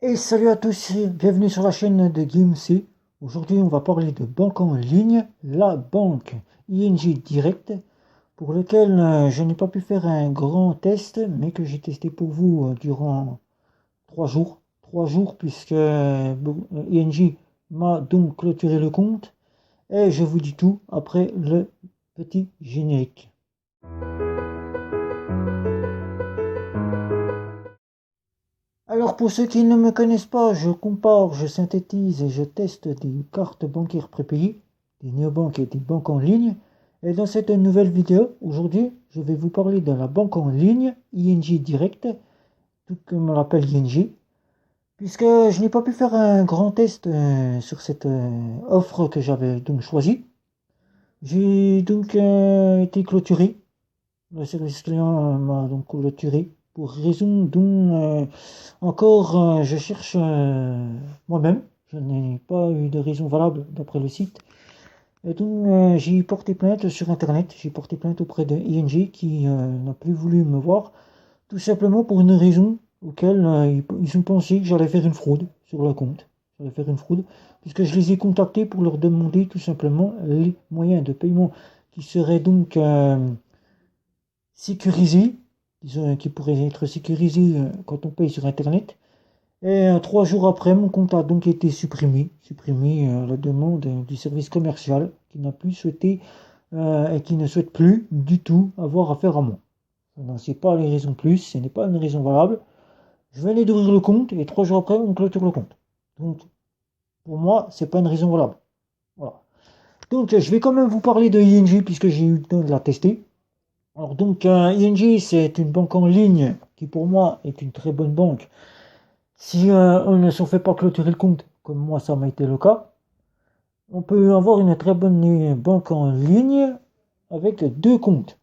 Et salut à tous, bienvenue sur la chaîne de Guillaume C. Aujourd'hui, on va parler de banque en ligne, la banque ING Direct, pour lequel je n'ai pas pu faire un grand test, mais que j'ai testé pour vous durant 3 jours. 3 jours, puisque ING m'a donc clôturé le compte. Et je vous dis tout après le petit générique. Alors pour ceux qui ne me connaissent pas, je compare, je synthétise et je teste des cartes bancaires prépayées, des néobanques et des banques en ligne. Et dans cette nouvelle vidéo, aujourd'hui, je vais vous parler de la banque en ligne, ING Direct, tout comme on l'appelle ING, puisque je n'ai pas pu faire un grand test sur cette offre que j'avais donc choisie. J'ai donc été clôturé. Le service client m'a donc clôturé pour raison dont encore je cherche moi-même. Je n'ai pas eu de raison valable d'après le site. Et donc j'ai porté plainte sur internet. J'ai porté plainte auprès de ING qui n'a plus voulu me voir. Tout simplement pour une raison auquel ils ont pensé que j'allais faire une fraude sur le compte. J'allais faire une fraude puisque je les ai contactés pour leur demander tout simplement les moyens de paiement qui seraient donc sécurisés, disons, qui pourraient être sécurisés quand on paye sur internet. Et 3 jours après, mon compte a donc été supprimé à la demande du service commercial qui n'a plus souhaité et qui ne souhaite plus du tout avoir affaire à moi. Je n'en sais pas les raisons plus, ce n'est pas une raison valable. Je venais d'ouvrir le compte et 3 jours après, on clôture le compte. Donc, pour moi, c'est pas une raison valable. Voilà. Donc, je vais quand même vous parler de ING puisque j'ai eu le temps de la tester. Alors donc, ING, c'est une banque en ligne qui pour moi est une très bonne banque. Si on ne se fait pas clôturer le compte, comme moi ça m'a été le cas, on peut avoir une très bonne banque en ligne avec 2 comptes.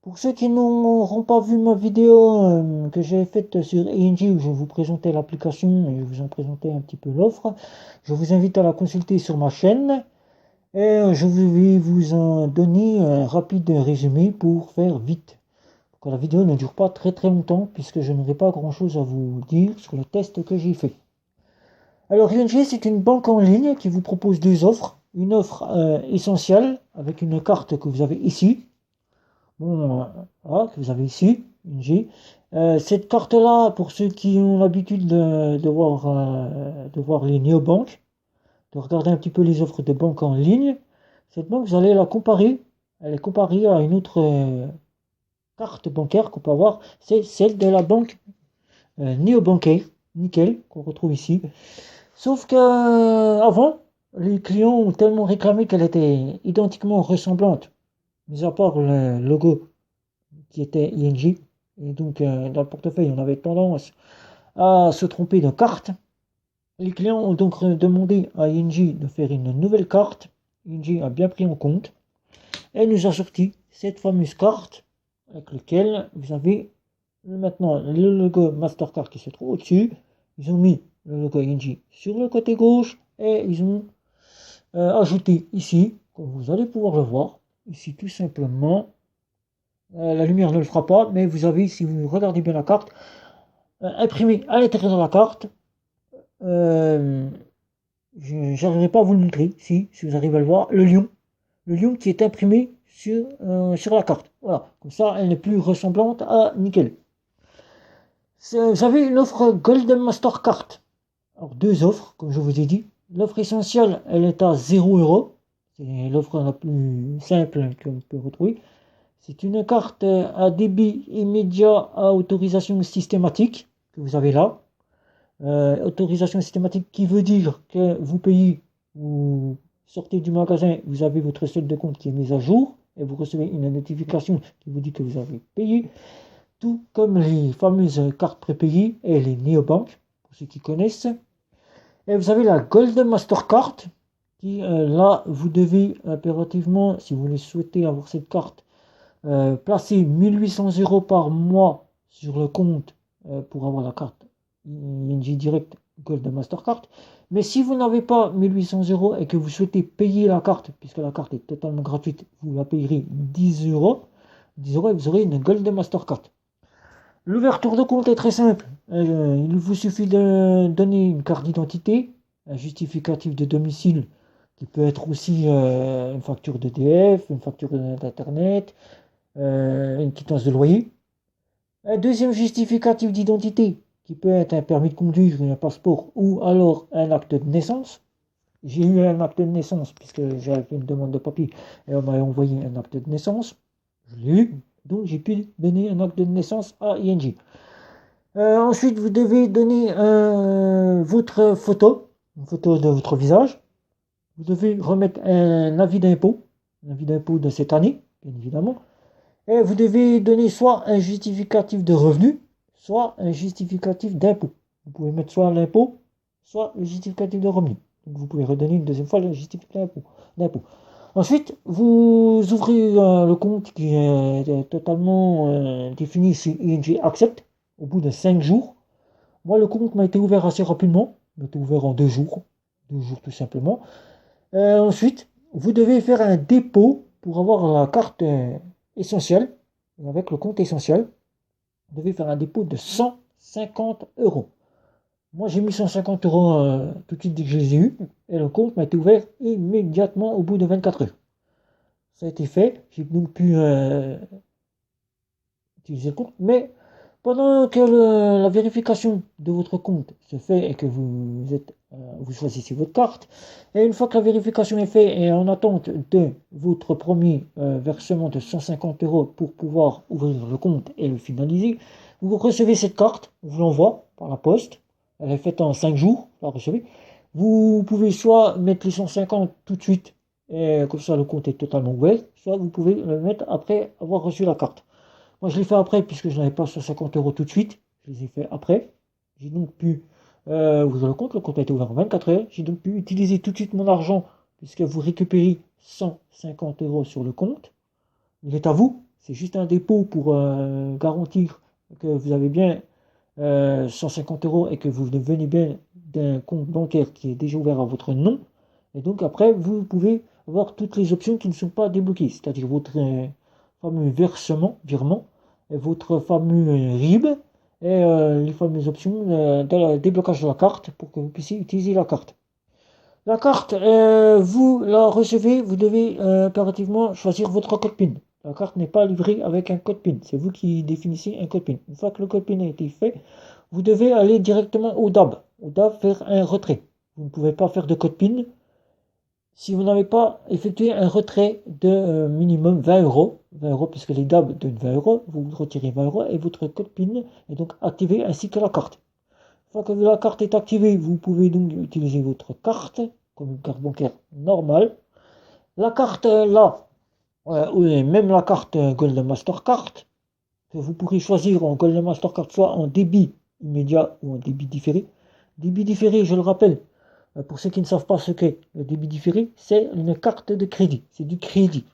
Pour ceux qui n'auront pas vu ma vidéo que j'ai faite sur ING où je vous présentais l'application et je vous en présentais un petit peu l'offre, je vous invite à la consulter sur ma chaîne et je vais vous en donner un rapide résumé pour faire vite. Que la vidéo ne dure pas très très longtemps puisque je n'aurai pas grand chose à vous dire sur le test que j'ai fait. Alors ING, c'est une banque en ligne qui vous propose 2 offres. Une offre essentielle avec une carte que vous avez ici. Bon, voilà, que vous avez ici, ING. Cette carte-là, pour ceux qui ont l'habitude de voir les néobanques, de regarder un petit peu les offres de banque en ligne, cette banque, vous allez la comparer. Elle est comparée à une autre carte bancaire qu'on peut avoir, c'est celle de la banque néobancaire, nickel, qu'on retrouve ici. Sauf que avant, les clients ont tellement réclamé qu'elle était identiquement ressemblante, mis à part le logo qui était ING. Et donc dans le portefeuille, on avait tendance à se tromper de carte. Les clients ont donc demandé à ING de faire une nouvelle carte. ING a bien pris en compte et nous a sorti cette fameuse carte avec laquelle vous avez maintenant le logo Mastercard qui se trouve au-dessus. Ils ont mis le logo ING sur le côté gauche et ils ont ajouté ici, comme vous allez pouvoir le voir, ici tout simplement, la lumière ne le fera pas, mais vous avez, si vous regardez bien la carte, imprimé à l'intérieur de la carte, je n'arriverai pas à vous le montrer, si vous arrivez à le voir, le lion qui est imprimé sur la carte. Voilà, comme ça elle n'est plus ressemblante à nickel. Vous avez une offre Golden Mastercard. Alors 2 offres, comme je vous ai dit. L'offre essentielle, elle est à 0 €. C'est l'offre la plus simple qu'on peut retrouver. C'est une carte à débit immédiat à autorisation systématique que vous avez là. Autorisation systématique qui veut dire que vous payez, vous sortez du magasin, vous avez votre solde de compte qui est mis à jour et vous recevez une notification qui vous dit que vous avez payé. Tout comme les fameuses cartes prépayées et les néobanques, pour ceux qui connaissent. Et vous avez la Golden Mastercard, qui là, vous devez impérativement, si vous souhaitez avoir cette carte, placer 1800 € par mois sur le compte pour avoir la carte ING Direct Golden Mastercard. Mais si vous n'avez pas 1800 € et que vous souhaitez payer la carte, puisque la carte est totalement gratuite, vous la payerez 10 €. 10 € et vous aurez une Golden Mastercard. L'ouverture de compte est très simple. Il vous suffit de donner une carte d'identité, un justificatif de domicile qui peut être aussi une facture d'EDF, une facture d'internet, une quittance de loyer. Un deuxième justificatif d'identité qui peut être un permis de conduire, un passeport ou alors un acte de naissance. J'ai eu un acte de naissance puisque j'avais fait une demande de papier et on m'a envoyé un acte de naissance. Je l'ai eu, donc j'ai pu donner un acte de naissance à ING. Ensuite, vous devez donner votre photo, une photo de votre visage. Vous devez remettre un avis d'impôt de cette année, bien évidemment. Et vous devez donner soit un justificatif de revenu, soit un justificatif d'impôt. Vous pouvez mettre soit l'impôt, soit le justificatif de revenu. Donc vous pouvez redonner une deuxième fois le justificatif d'impôt. Ensuite, vous ouvrez le compte qui est totalement défini sur ING Accept au bout de 5 jours. Moi, le compte m'a été ouvert assez rapidement. Il m'a été ouvert en 2 jours. 2 jours tout simplement. Ensuite, vous devez faire un dépôt pour avoir la carte essentielle. Avec le compte essentiel, vous devez faire un dépôt de 150 euros. Moi, j'ai mis 150 euros tout de suite dès que je les ai eus. Et le compte m'a été ouvert immédiatement au bout de 24 heures. Ça a été fait. J'ai donc pu utiliser le compte. Mais pendant que la vérification de votre compte se fait et que vous choisissez votre carte, et une fois que la vérification est faite et en attente de votre premier versement de 150 euros pour pouvoir ouvrir le compte et le finaliser, vous recevez cette carte, on vous l'envoie par la poste, elle est faite en 5 jours, vous la recevez. Vous pouvez soit mettre les 150 tout de suite, et comme ça le compte est totalement ouvert, soit vous pouvez le mettre après avoir reçu la carte. Moi, je l'ai fait après, puisque je n'avais pas 150 euros tout de suite. Je les ai fait après. J'ai donc pu ouvrir le compte. Le compte a été ouvert en 24 heures. J'ai donc pu utiliser tout de suite mon argent, puisque vous récupérez 150 euros sur le compte. Il est à vous. C'est juste un dépôt pour garantir que vous avez bien 150 euros et que vous venez bien d'un compte bancaire qui est déjà ouvert à votre nom. Et donc après, vous pouvez avoir toutes les options qui ne sont pas débloquées, c'est-à-dire votre fameux virement, et votre fameux RIB, et les fameuses options de déblocage de la carte pour que vous puissiez utiliser la carte. La carte, vous la recevez, vous devez impérativement choisir votre code PIN. La carte n'est pas livrée avec un code PIN, c'est vous qui définissez un code PIN. Une fois que le code PIN a été fait, vous devez aller directement au DAB. Au DAB, faire un retrait. Vous ne pouvez pas faire de code PIN si vous n'avez pas effectué un retrait de minimum 20 euros. 20 euros, puisque les DAB donnent 20 euros, vous retirez 20 euros et votre code PIN est donc activé ainsi que la carte. Une fois que la carte est activée, vous pouvez donc utiliser votre carte comme une carte bancaire normale. La carte là, ou même la carte Gold Mastercard, que vous pourrez choisir en Gold Mastercard soit en débit immédiat ou en débit différé. Débit différé, je le rappelle, pour ceux qui ne savent pas ce qu'est le débit différé, c'est une carte de crédit, c'est du crédit.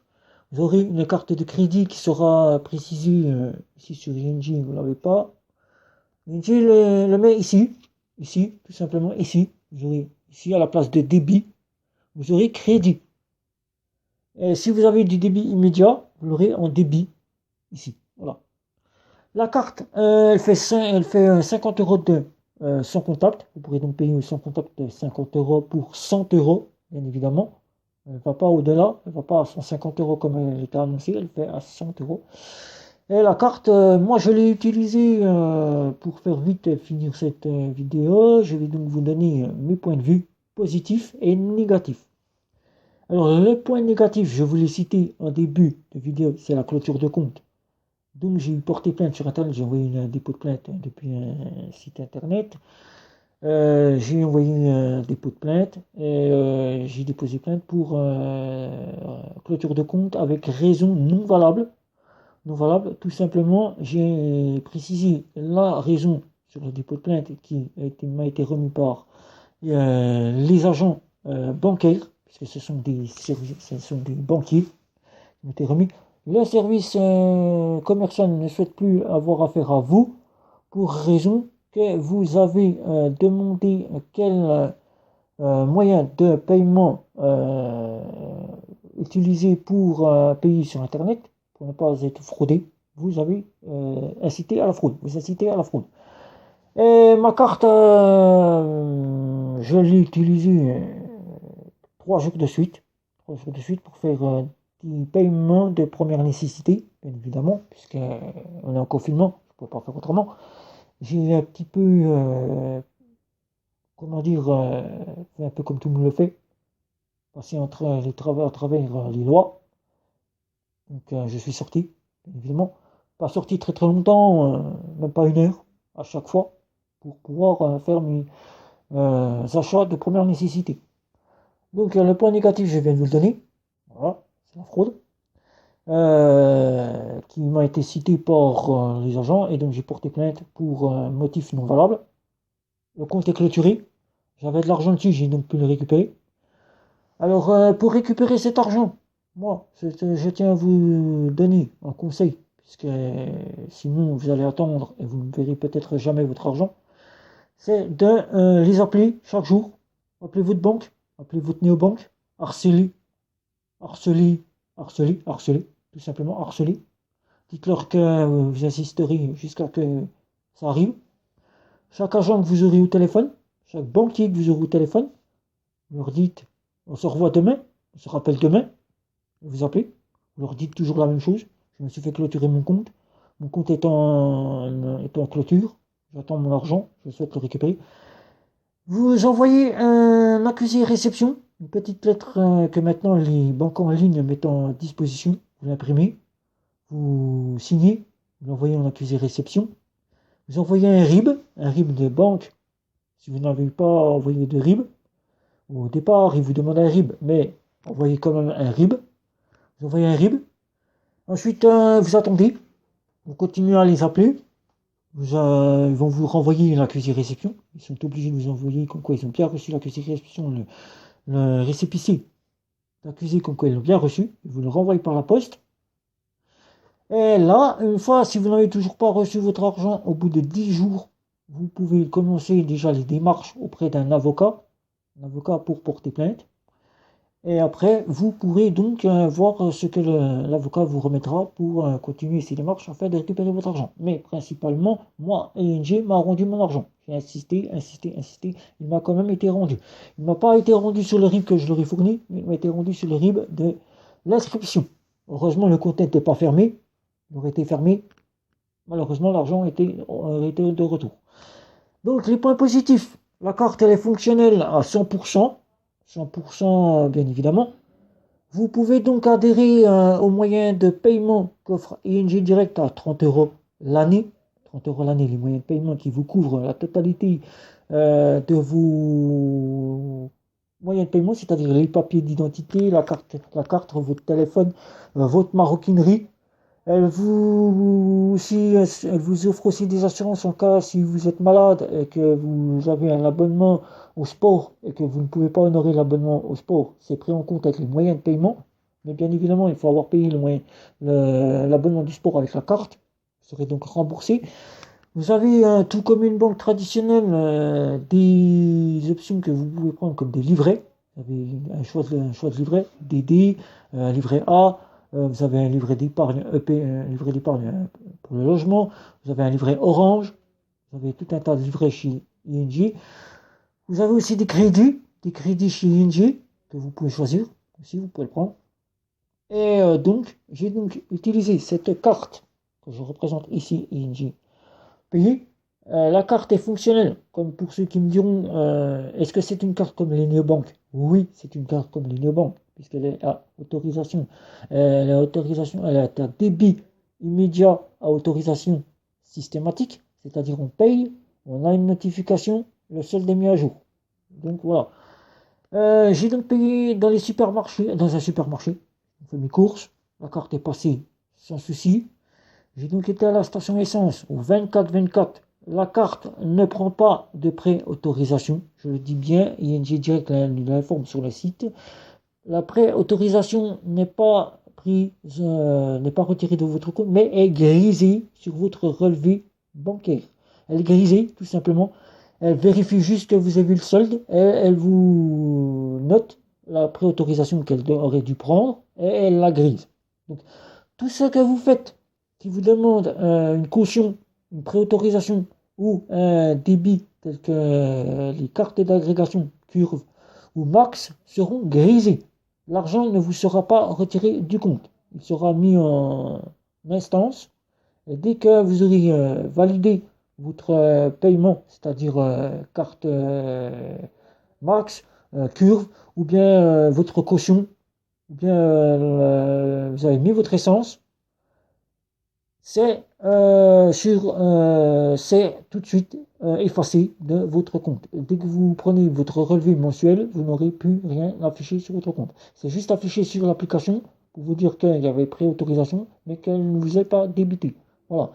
Vous aurez une carte de crédit qui sera précisée ici sur ING, vous ne l'avez pas. ING le met ici, tout simplement ici. Vous aurez ici à la place de débit, vous aurez crédit. Et si vous avez du débit immédiat, vous l'aurez en débit ici. Voilà. La carte, elle fait 50 euros de sans contact. Vous pourrez donc payer sans contact de 50 euros pour 100 euros, bien évidemment. Elle ne va pas au-delà, elle ne va pas à 150 euros comme elle était annoncée, elle fait à 100 euros. Et la carte, moi je l'ai utilisée pour faire vite finir cette vidéo. Je vais donc vous donner mes points de vue positifs et négatifs. Alors le point négatif, je vous l'ai cité en début de vidéo, c'est la clôture de compte. Donc j'ai eu porté plainte sur internet, j'ai envoyé un dépôt de plainte depuis un site internet. J'ai envoyé un dépôt de plainte et j'ai déposé plainte pour clôture de compte avec raison non valable. Non valable, tout simplement, j'ai précisé la raison sur le dépôt de plainte qui m'a été remis par les agents bancaires, puisque ce sont des banquiers qui m'ont été remis. Le service commercial ne souhaite plus avoir affaire à vous pour raison que vous avez demandé quel moyen de paiement utiliser pour payer sur internet pour ne pas être fraudé. vous avez incité à la fraude. Vous incitez à la fraude. Et ma carte, je l'ai utilisée 3 jours de suite. 3 jours de suite pour faire des paiements de première nécessité, bien évidemment, puisqu'on est en confinement, je ne pouvais pas faire autrement. J'ai un petit peu, comment dire, fait un peu comme tout le monde le fait, passer à travers les lois. Donc je suis sorti, bien évidemment. Pas sorti très très longtemps, même pas 1 heure à chaque fois, pour pouvoir faire mes achats de première nécessité. Donc le point négatif, je viens de vous le donner. Voilà, c'est la fraude. Qui m'a été cité par les agents, et donc j'ai porté plainte pour motif non valable. Le compte est clôturé. J'avais de l'argent dessus, j'ai donc pu le récupérer. Alors, pour récupérer cet argent, moi, je tiens à vous donner un conseil, puisque sinon vous allez attendre et vous ne verrez peut-être jamais votre argent. C'est de les appeler chaque jour. Appelez votre banque, appelez votre néobanque, harcelez, harcelez, harcelez, harcelez, tout simplement harcelez. Dites-leur que vous assisterez jusqu'à ce que ça arrive. Chaque agent que vous aurez au téléphone, chaque banquier que vous aurez au téléphone, vous leur dites, on se revoit demain, on se rappelle demain, vous appelez, vous leur dites toujours la même chose. Je me suis fait clôturer mon compte. Mon compte est en clôture. J'attends mon argent, je souhaite le récupérer. Vous envoyez un accusé réception, une petite lettre que maintenant les banques en ligne mettent en disposition. Vous l'imprimez, vous signez, vous l'envoyez en accusé réception. Vous envoyez un RIB de banque. Si vous n'avez pas envoyé de RIB, au départ, ils vous demandent un RIB, mais envoyez quand même un RIB. Vous envoyez un RIB. Ensuite, vous attendez. Vous continuez à les appeler. Ils vont vous renvoyer l'accusé réception. Ils sont obligés de vous envoyer comme quoi ils ont bien reçu l'accusé réception, le récépissé d'accusé comme quoi ils l'ont bien reçu. Ils vous le renvoient par la poste. Et là, une fois, si vous n'avez toujours pas reçu votre argent, au bout de 10 jours, vous pouvez commencer déjà les démarches auprès d'un avocat pour porter plainte. Et après, vous pourrez donc voir ce que l'avocat vous remettra pour continuer ces démarches afin de récupérer votre argent. Mais principalement, moi, ING m'a rendu mon argent. J'ai insisté. Il m'a quand même été rendu. Il ne m'a pas été rendu sur le RIB que je leur ai fourni, mais il m'a été rendu sur le RIB de l'inscription. Heureusement, le compte n'était pas fermé. Il aurait été fermé. Malheureusement, l'argent était de retour. Donc, les points positifs. La carte, elle est fonctionnelle à 100%. 100% bien évidemment. Vous pouvez donc adhérer au moyen de paiement qu'offre ING Direct à 30 € l'année. 30 € l'année, les moyens de paiement qui vous couvrent la totalité de vos moyens de paiement, c'est-à-dire les papiers d'identité, la carte, votre téléphone, votre maroquinerie. Elle vous offre aussi des assurances en cas si vous êtes malade et que vous avez un abonnement au sport et que vous ne pouvez pas honorer l'abonnement au sport. C'est pris en compte avec les moyens de paiement. Mais bien évidemment, il faut avoir payé l'abonnement du sport avec la carte. Vous serez donc remboursé. Vous avez, tout comme une banque traditionnelle, des options que vous pouvez prendre comme des livrets. Vous avez un choix de livret, DD, livret A. Vous avez un livret d'épargne un livret d'épargne pour le logement. Vous avez un livret Orange. Vous avez tout un tas de livrets chez ING. Vous avez aussi des crédits chez ING que vous pouvez choisir. Aussi, vous pouvez le prendre. Et donc, j'ai donc utilisé cette carte que je représente ici, ING Pays. La carte est fonctionnelle, comme pour ceux qui me diront, est-ce que c'est une carte comme les néobanques? Oui, c'est une carte comme les néobanques, puisqu'elle est à autorisation. Elle a un débit immédiat à autorisation systématique, c'est-à-dire on paye, on a une notification, le solde est mis à jour. Donc voilà. J'ai donc payé dans un supermarché, on fait mes courses, la carte est passée sans souci. J'ai donc été à la station essence au 24-24. La carte ne prend pas de pré-autorisation. Je le dis bien, ING Direct l'informe sur le site. La pré-autorisation n'est pas retirée de votre compte, mais est grisée sur votre relevé bancaire. Elle est grisée, tout simplement. Elle vérifie juste que vous avez vu le solde et elle vous note la pré-autorisation qu'elle aurait dû prendre et elle la grise. Donc, tout ce que vous faites qui vous demande une caution, une préautorisation ou un débit tel que les cartes d'agrégation Curve ou Max seront grisés. L'argent ne vous sera pas retiré du compte. Il sera mis en instance et dès que vous aurez validé votre paiement, c'est-à-dire carte Max, Curve ou bien votre caution, ou bien vous avez mis votre essence, c'est tout de suite effacé de votre compte. Dès que vous prenez votre relevé mensuel, vous n'aurez plus rien affiché sur votre compte. C'est juste affiché sur l'application pour vous dire qu'il y avait préautorisation, mais qu'elle ne vous est pas débitée. Voilà.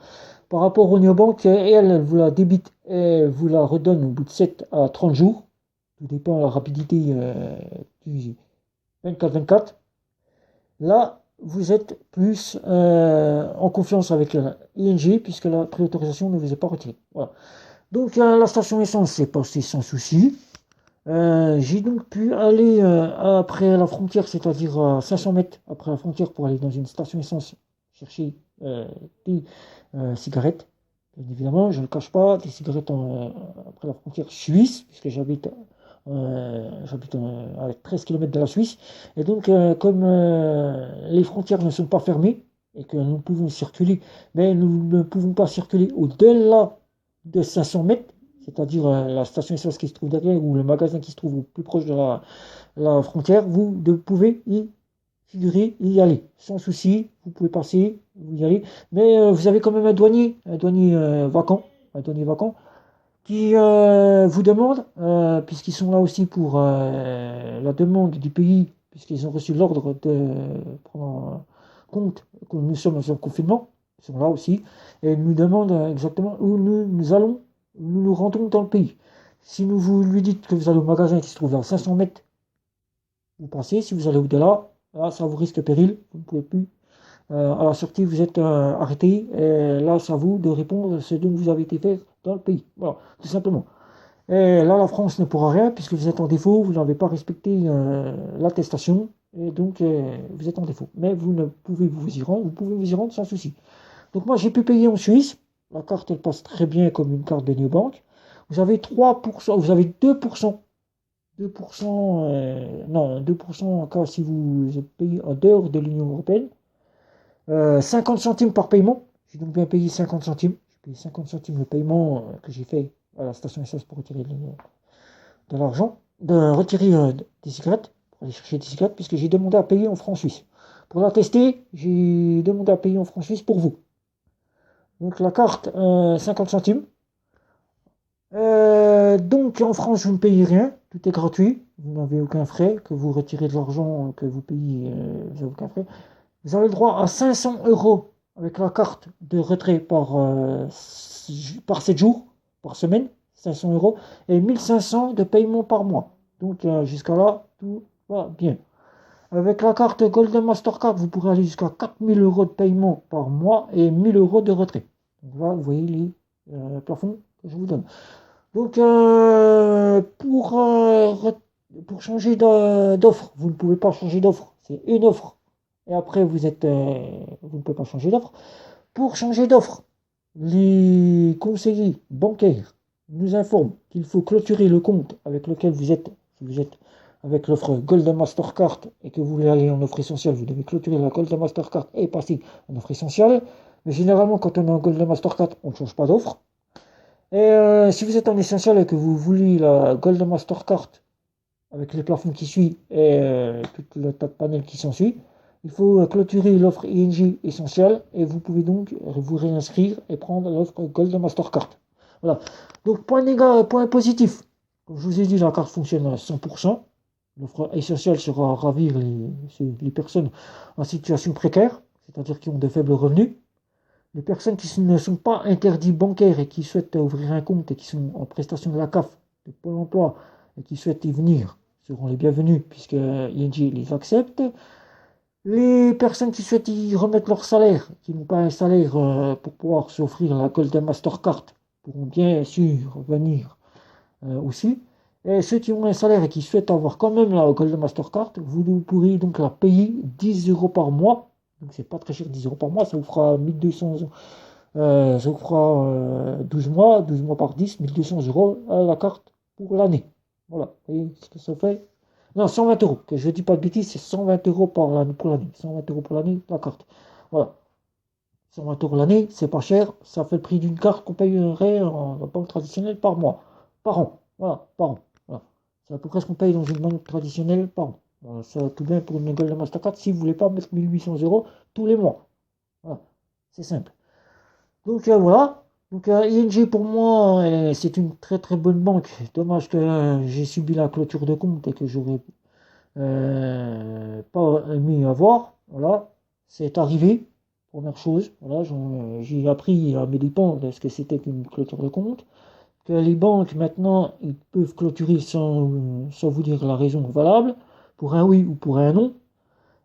Par rapport au néobanque, elle vous la débite et vous la redonne au bout de 7 à 30 jours. Tout dépend de la rapidité du 24-24. Là, vous êtes plus en confiance avec la ING puisque la préautorisation ne vous est pas retirée. Voilà. Donc la station essence s'est passée sans souci. J'ai donc pu aller après la frontière, c'est-à-dire à 500 mètres après la frontière pour aller dans une station essence chercher des cigarettes. Bien évidemment, je ne le cache pas, des cigarettes après la frontière suisse, puisque j'habite à 13 km de la Suisse. Et donc, comme les frontières ne sont pas fermées et que nous pouvons circuler, mais nous ne pouvons pas circuler au-delà de 500 mètres, c'est-à-dire la station essence qui se trouve derrière ou le magasin qui se trouve au plus proche de la frontière, vous pouvez y figurer, y aller sans souci. Vous pouvez passer, vous y allez, mais vous avez quand même un douanier vacant, un douanier vacant qui vous demande, puisqu'ils sont là aussi pour la demande du pays, puisqu'ils ont reçu l'ordre de prendre en compte que nous sommes en confinement, ils sont là aussi, et ils nous demandent exactement où nous allons, où nous nous rendons dans le pays. Si vous lui dites que vous allez au magasin qui se trouve à 500 mètres, vous passez. Si vous allez au-delà, là, ça vous risque péril, vous ne pouvez plus. À la sortie, vous êtes arrêté, et là, c'est à vous de répondre à ce dont vous avez été fait dans le pays. Voilà, tout simplement. Et là, la France ne pourra rien puisque vous êtes en défaut, vous n'avez pas respecté l'attestation et donc vous êtes en défaut. Mais vous pouvez vous y rendre sans souci. Donc moi, j'ai pu payer en Suisse. La carte, elle passe très bien comme une carte de néobanque. Vous avez 3%, vous avez 2%, 2%, non, 2% en cas si vous êtes payé en dehors de l'Union européenne. 50 centimes par paiement. J'ai donc bien payé 50 centimes. J'ai payé 50 centimes le paiement que j'ai fait à la station essence pour retirer de l'argent, de retirer des cigarettes, pour aller chercher des cigarettes, puisque j'ai demandé à payer en francs suisses. Pour la tester, j'ai demandé à payer en francs suisses pour vous. Donc la carte, 50 centimes. Donc en France, vous ne payez rien, tout est gratuit, vous n'avez aucun frais, que vous retirez de l'argent, que vous payez, vous n'avez aucun frais. Vous avez le droit à 500 € avec la carte de retrait par 7 jours, par semaine, 500 €, et 1500 de paiement par mois. Donc jusqu'à là, tout va bien. Avec la carte Golden Mastercard, vous pourrez aller jusqu'à 4000 € de paiement par mois et 1000 € de retrait. Donc là, vous voyez les plafonds que je vous donne. Donc pour changer d'offre, vous ne pouvez pas changer d'offre. C'est une offre. Et après, vous ne pouvez pas changer d'offre. Pour changer d'offre, les conseillers bancaires nous informent qu'il faut clôturer le compte avec lequel vous êtes. Si vous êtes avec l'offre Golden Mastercard et que vous voulez aller en offre essentielle, vous devez clôturer la Golden Mastercard et passer en offre essentielle. Mais généralement, quand on est en Golden Mastercard, on ne change pas d'offre. Et si vous êtes en essentiel et que vous voulez la Golden Mastercard avec les plafonds qui suivent et tout le tas de panels qui s'ensuit, il faut clôturer l'offre ING essentielle et vous pouvez donc vous réinscrire et prendre l'offre Golden Mastercard. Voilà. Donc point positif. Comme je vous ai dit, la carte fonctionne à 100%. L'offre essentielle sera à ravir les personnes en situation précaire, c'est-à-dire qui ont de faibles revenus. Les personnes qui ne sont pas interdites bancaires et qui souhaitent ouvrir un compte et qui sont en prestation de la CAF, de Pôle emploi, et qui souhaitent y venir, seront les bienvenus puisque ING les accepte. Les personnes qui souhaitent y remettre leur salaire, qui n'ont pas un salaire pour pouvoir s'offrir la Golden Mastercard, pourront bien sûr venir aussi. Et ceux qui ont un salaire et qui souhaitent avoir quand même la Golden Mastercard, vous pourrez donc la payer 10 € par mois Donc c'est pas très cher, 10 euros par mois, ça vous fera 1200 euros. Ça vous fera 12 mois par 10, 1200 euros à la carte pour l'année. Voilà, vous voyez ce que ça fait. Non, 120 euros, que je dis pas de bêtises, c'est 120 euros pour l'année. 120 euros pour l'année, la carte. Voilà. 120 euros l'année, c'est pas cher, ça fait le prix d'une carte qu'on payerait en banque traditionnelle par mois, par an. Voilà, par an. Voilà. C'est à peu près ce qu'on paye dans une banque traditionnelle par an. Voilà, ça va tout bien pour une Gold Mastercard si vous voulez pas mettre 1800 euros tous les mois. Voilà, c'est simple. Donc voilà. Donc ING pour moi, c'est une très très bonne banque. Dommage que j'ai subi la clôture de compte et que j'aurais pas aimé avoir. Voilà, c'est arrivé. Première chose, voilà, j'ai appris à mes dépens de ce que c'était qu'une clôture de compte. Que les banques maintenant ils peuvent clôturer sans vous dire la raison valable, pour un oui ou pour un non.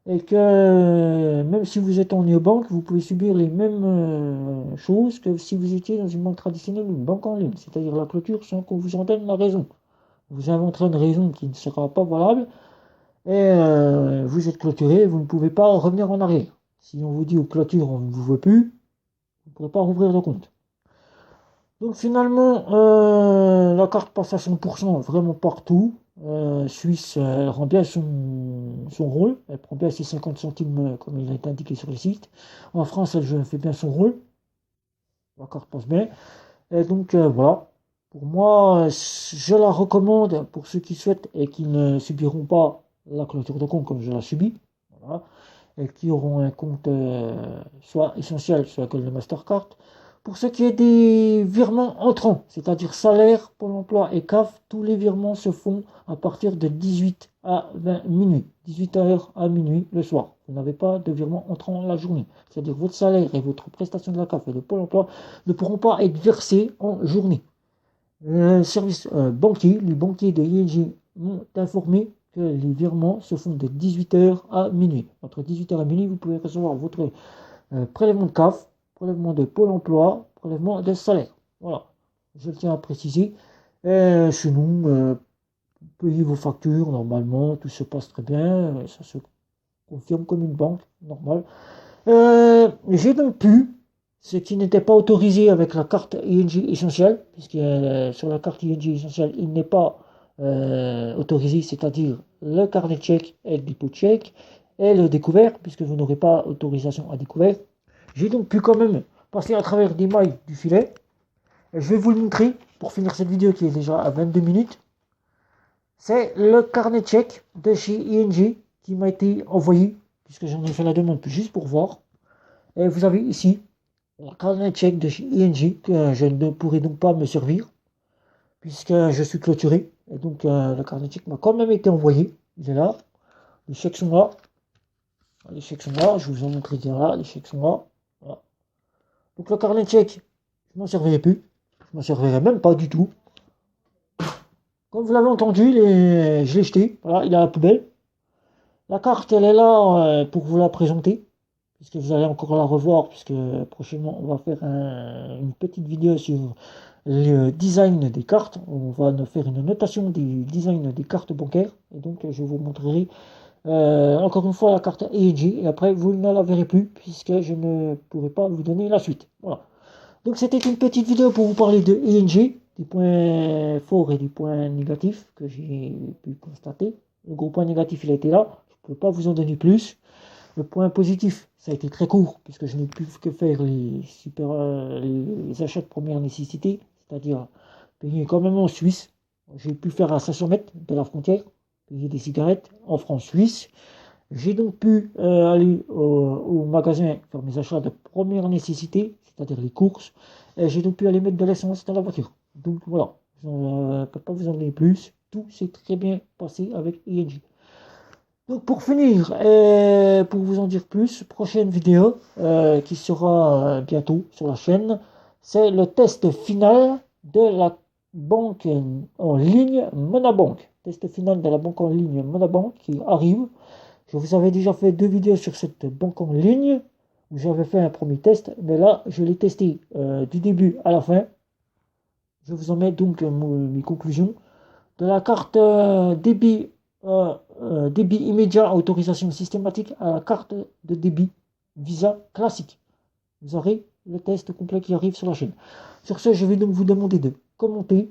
Et que même si vous êtes en néobanque, vous pouvez subir les mêmes choses que si vous étiez dans une banque traditionnelle ou une banque en ligne, c'est-à-dire la clôture sans qu'on vous en donne la raison. Vous inventerez une raison qui ne sera pas valable et vous êtes clôturé, vous ne pouvez pas revenir en arrière. Si on vous dit aux clôtures on ne vous veut plus, vous ne pourrez pas rouvrir le compte. Donc finalement, la carte passe à 100% vraiment partout. Suisse, elle rend bien son rôle, elle prend bien ses 50 centimes comme il est indiqué sur le site. En France, elle fait bien son rôle, la carte passe bien. Et donc voilà, pour moi, je la recommande pour ceux qui souhaitent et qui ne subiront pas la clôture de compte comme je l'ai subi. Voilà, et qui auront un compte soit essentiel, soit Gold Mastercard. Pour ce qui est des virements entrants, c'est-à-dire salaire, Pôle emploi et CAF, tous les virements se font à partir de 18 à 20 minuit, 18h à minuit le soir. Vous n'avez pas de virement entrant la journée. C'est-à-dire votre salaire et votre prestation de la CAF et de Pôle emploi ne pourront pas être versés en journée. Le service banquier, les banquiers de ING m'ont informé que les virements se font de 18h à minuit. Entre 18h et minuit, vous pouvez recevoir votre prélèvement de CAF, prélèvement de Pôle emploi, prélèvement de salaire. Voilà, je tiens à préciser. Sinon, payez vos factures normalement, tout se passe très bien, ça se confirme comme une banque normale. J'ai donc pu, ce qui n'était pas autorisé avec la carte ING essentielle, puisque sur la carte ING essentielle, il n'est pas autorisé, c'est-à-dire le carnet de chèque et le dépôt de chèque, et le découvert, puisque vous n'aurez pas autorisation à découvert. J'ai donc pu quand même passer à travers des mailles du filet. Et je vais vous le montrer pour finir cette vidéo qui est déjà à 22 minutes. C'est le carnet de chèque de chez ING qui m'a été envoyé, puisque j'en ai fait la demande juste pour voir. Et vous avez ici le carnet de chèque de chez ING que je ne pourrai donc pas me servir, puisque je suis clôturé. Et donc le carnet de chèque m'a quand même été envoyé. Il est là. Les chèques sont là. Les chèques sont là. Je vous en montre là. Les chèques sont là. Voilà. Donc le carnet de chèque, je m'en servirai plus. Je m'en servirai même pas du tout. Comme vous l'avez entendu, je l'ai jeté. Voilà, il est à la poubelle. La carte, elle est là pour vous la présenter, puisque vous allez encore la revoir, puisque prochainement, on va faire une petite vidéo sur le design des cartes. On va faire une notation du design des cartes bancaires. Et donc, je vous montrerai encore une fois la carte ING. Et après, vous ne la verrez plus, puisque je ne pourrai pas vous donner la suite. Voilà. Donc, c'était une petite vidéo pour vous parler de ING, des points forts et des points négatifs que j'ai pu constater. Le gros point négatif, il a été là. Je ne peux pas vous en donner plus. Le point positif, ça a été très court, puisque je n'ai pu que faire les achats de première nécessité, c'est-à-dire payer quand même en Suisse. J'ai pu faire à 500 mètres de la frontière, payer des cigarettes en francs suisses. J'ai donc pu aller au magasin faire mes achats de première nécessité, c'est-à-dire les courses. Et j'ai donc pu aller mettre de l'essence dans la voiture. Donc voilà, je ne peux pas vous en donner plus. Tout s'est très bien passé avec ING. Donc pour finir, et pour vous en dire plus, prochaine vidéo qui sera bientôt sur la chaîne, c'est le test final de la banque en ligne Monabank. Test final de la banque en ligne Monabank qui arrive. Je vous avais déjà fait 2 vidéos sur cette banque en ligne où j'avais fait un premier test, mais là je l'ai testé du début à la fin. Je vous en mets donc mes conclusions. De la carte débit immédiat, autorisation systématique à la carte de débit visa classique. Vous aurez le test complet qui arrive sur la chaîne. Sur ce, je vais donc vous demander de commenter,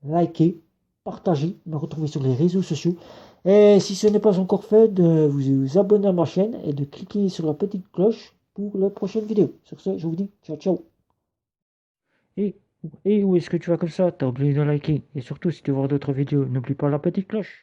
liker, partager, me retrouver sur les réseaux sociaux. Et si ce n'est pas encore fait, de vous abonner à ma chaîne et de cliquer sur la petite cloche pour la prochaine vidéo. Sur ce, je vous dis ciao ciao. Et, et où est-ce que tu vas comme ça? T'as oublié de liker. Et surtout, si tu veux voir d'autres vidéos, n'oublie pas la petite cloche.